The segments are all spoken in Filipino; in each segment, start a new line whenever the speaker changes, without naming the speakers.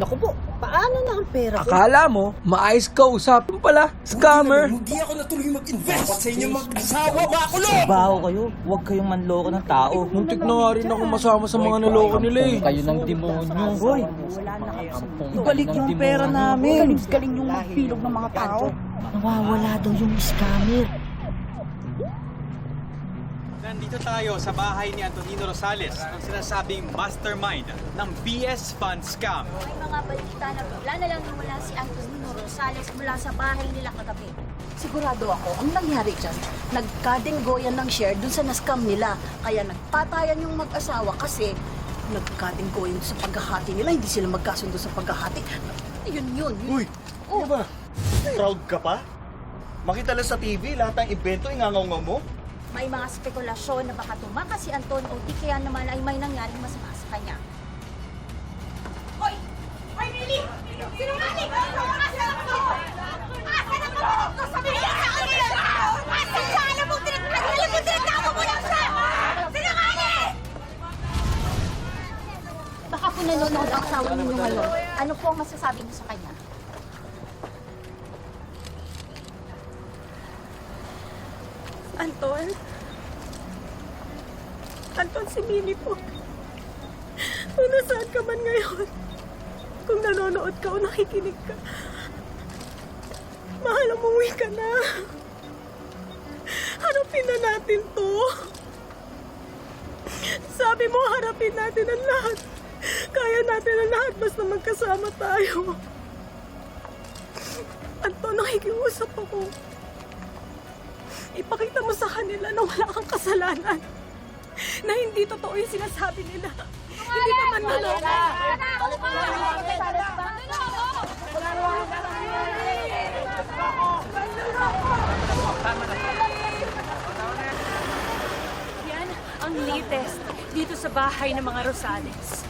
Naku po, paano na ang pera ko?
Akala mo, maayos ka usapin pala. Scammer.
Hindi ako natuloy mag-invest. Dapat sa inyo mag-asawa, makulong!
Baho kayo, huwag kayong manloko ng tao.
Muntik na nga rin ako masama sa mga naloko nila eh.
Kayo ng demonyo. Hoy,
Wala na kayo.
ibalik yung pera namin.
Galing yung magpilog ng mga tao. Nawawala daw yung scammer.
Nandito tayo sa bahay ni Antonino Rosales, ang sinasabing mastermind ng BS Fund Scam.
May mga balita na bigla na lang nawala si Antonino Rosales mula sa bahay nila kagabi.
Sigurado ako, ang nangyari dyan, nagkadenggoyan ng share dun sa na-scam nila. Kaya nagpatayan yung mag-asawa kasi nagkadenggoyan sa paghahati nila. Hindi sila magkasundo sa paghahati. Yun.
Uy, ano ba? Proud ka pa? Makita lang sa TV, lahat ng ibento, ingangaw mo?
May mga spekulasyon na baka tumakas si Anton o di kaya naman ay may nangyaring masama sa kanya. Hoy! Hoy, Millie! Sinungaling! Asan ako? Asan ako? Sabihin sa kanila! Asan siya? Alam mo, tinatawag mo lang siya! Sinungaling! Baka kung nanonood ang asawa ninyo ngayon, ano po ang masasabi niyo sa kanya?
Anton? Anton, si Millie po. Kung nasaan ka man ngayon, kung nanonood ka o nakikinig ka, mahal, umuwi ka na. Harapin na natin to. Sabi mo, harapin natin ang lahat. Kaya natin ang lahat basta magkasama tayo. Anton, nakikiusap ako. Ipakita mo sa kanila na wala kang kasalanan. Na hindi totoo yung sinasabi nila. Hindi ka man naloko. Yan ang latest dito sa bahay ng mga Rosales.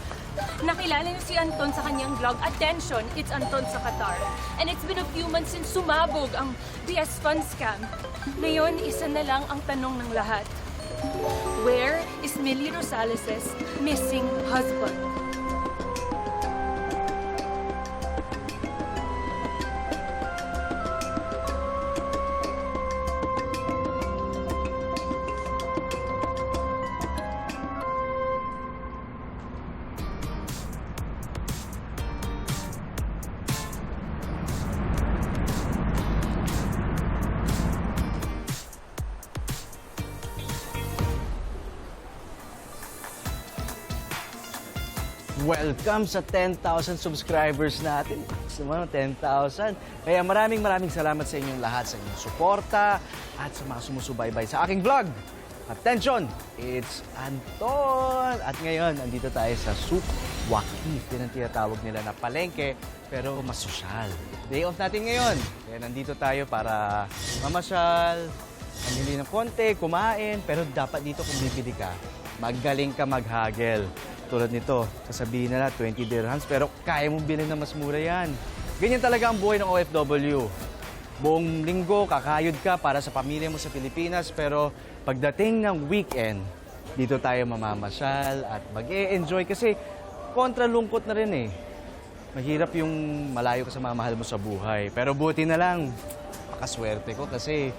Nakilala niyo si Anton sa kanyang vlog. Attention, it's Anton sa Qatar. And it's been a few months since sumabog ang BS Fund Scam. Ngayon, isa na lang ang tanong ng lahat. Where is Millie Rosales' missing husband?
Welcome sa 10,000 subscribers natin. Sumano, 10,000. Kaya maraming salamat sa inyong lahat, sa inyong suporta at sa mga sumusubaybay sa aking vlog. Attention! It's Anton! At ngayon, andito tayo sa Souq Waqif. Yan ang tinatawag nila na palengke, pero mas sosyal. Day off natin ngayon. Kaya nandito tayo para mamasyal, mamili ng konti, kumain. Pero dapat dito kung bibili ka, magaling ka maghagel. Tulad nito, sasabihin nila 20 dirhams, pero kaya mong bilhin na mas mura yan. Ganyan talaga ang buhay ng OFW. Buong linggo, kakayod ka para sa pamilya mo sa Pilipinas, pero pagdating ng weekend, dito tayo mamamasyal at mag-e-enjoy kasi kontra lungkot na rin eh. Mahirap yung malayo ka sa mga mahal mo sa buhay. Pero buti na lang, makaswerte ko kasi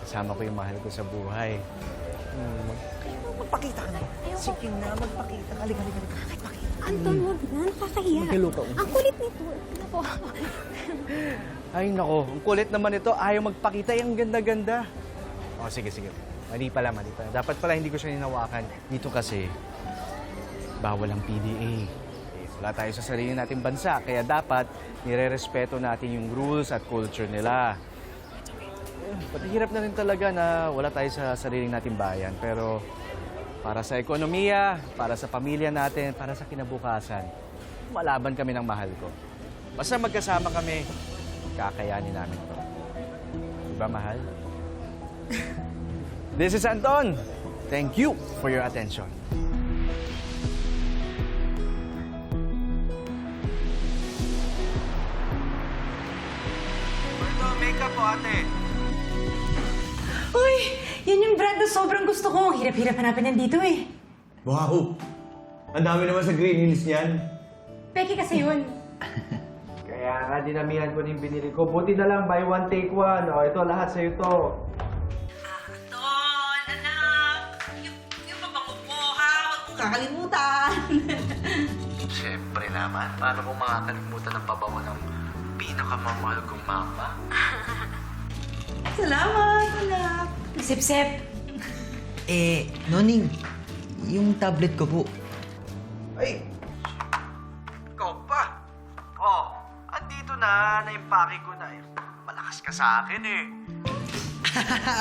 kasama ko yung mahal ko sa buhay.
Magpakita ka na. Sige na, magpakita. Halika.
Anton, huwag na. Nakakahiya. Ang kulit nito. Ako.
Ay nako, ang kulit naman ito. Ayaw magpakita, yung ganda-ganda. O sige. Mali pala. Dapat pala hindi ko siya ninawakan. Dito kasi, bawal ang PDA. Wala tayo sa sarili nating bansa, kaya dapat nire-respeto natin yung rules at culture nila. Patihirap na rin talaga na wala tayo sa sarili nating bayan, pero para sa ekonomiya, para sa pamilya natin, para sa kinabukasan, malaban kami ng mahal ko. Basta magkasama kami, kakayanin namin to. Diba, mahal? This is Anton. Thank you for your attention.
Makeup po, ate.
Uy, yan yung brand na sobrang gusto ko. Hirap-hirap hanapin nandito eh.
Wow! Ang dami naman sa Green Hills niyan.
Peke kasi yun.
Kaya nga, dinamihan ko na yung binili ko. Buti na lang, buy one, take one. O, ito, lahat sa'yo to.
Anton, anak! Yung mabango mo, ha? Huwag mo kakalimutan!
Siyempre naman. Paano kung makakalimutan ng pabango ng pinakamamahal kong mama?
Salamat, anak!
Sip-sip.
Noning, yung tablet ko po.
Ay! Ikaw pa? Oh, andito na. Na-impake ko na. Malakas ka sa akin eh.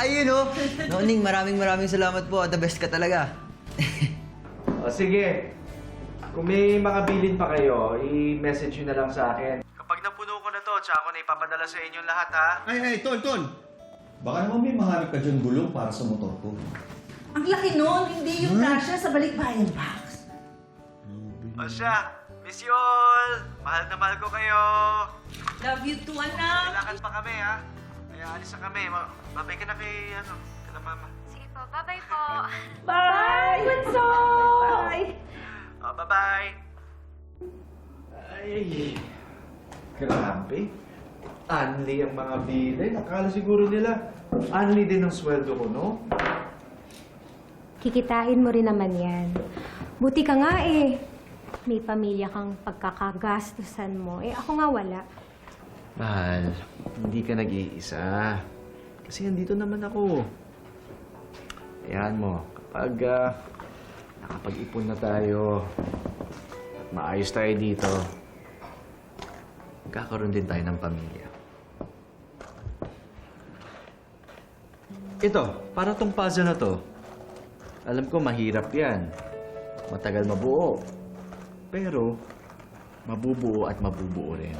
Ayun oh. Noning, maraming salamat po. The best ka talaga.
O sige. Kung may makabilin pa kayo, i-message nyo na lang sa akin. Kapag napuno ko na to, tsaka ko na ipapadala sa inyong lahat, ha?
Ay, Ton! Baka naman may mahanap ka dyan gulong para sa motor ko.
Ang laki nun, hindi yung kasya sa balikbayan box.
O siya, miss you all! Mahal na mahal ko kayo!
Love you too, anak!
Kailangan pa kami, ha? Kaya alis na kami. Babay ka na kay, kay mama.
Sige po, bye-bye po.
Bye! Bunso! Bye!
Oh, bye-bye! Ay, grabe. Anli ang mga bilin. Akala siguro nila, anli din ang sweldo ko, no?
Kikitain mo rin naman yan. Buti ka nga eh. May pamilya kang pagkakagastusan mo. Eh ako nga wala.
Mahal, hindi ka nag-iisa. Kasi andito naman ako. Ayan mo, kapag nakapag-ipon na tayo at maayos tayo dito, magkakaroon din tayo ng pamilya. Ito, para tong puzzle na to. Alam ko mahirap yan. Matagal mabuo. Pero, mabubuo at mabubuo rin.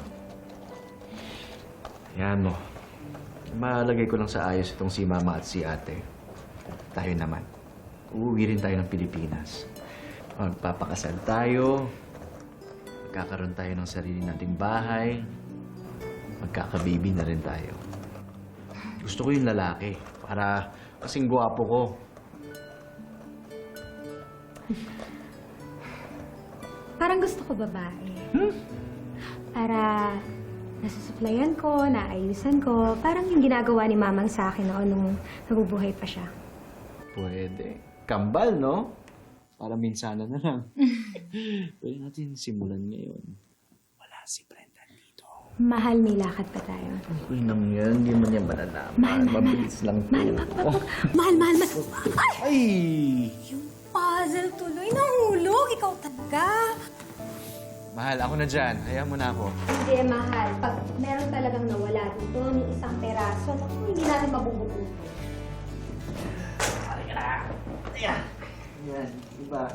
Yan mo. Malagay ko lang sa ayos itong si Mama at si Ate. Tayo naman. Uuwi rin tayo ng Pilipinas. Magpapakasal tayo. Magkakaroon tayo ng sarili nating bahay. Magkakababy na rin tayo. Gusto ko yung lalaki. Para kasing gwapo ko.
Parang gusto ko babae. Para nasusuplayan ko, naayusan ko. Parang yung ginagawa ni Mamang sa akin noon nung nabubuhay pa siya.
Pwede. Kambal, no? Para minsana na lang. Pwede natin simulan ngayon. Wala si Brenda dito.
Mahal, may lakad pa tayo.
Uy, nang yan. Hindi man yan malalaman.
Mahal.
Mabilis lang to.
Mahal.
Ay!
Yung puzzle tuloy, nahulog. Ikaw talaga.
Mahal, ako na dyan. Hayaan mo na ako.
Hindi, mahal. Pag meron talagang nawala dito, ni isang peraso, naku, hindi natin mabubuo.
Ayan. Yan. Diba?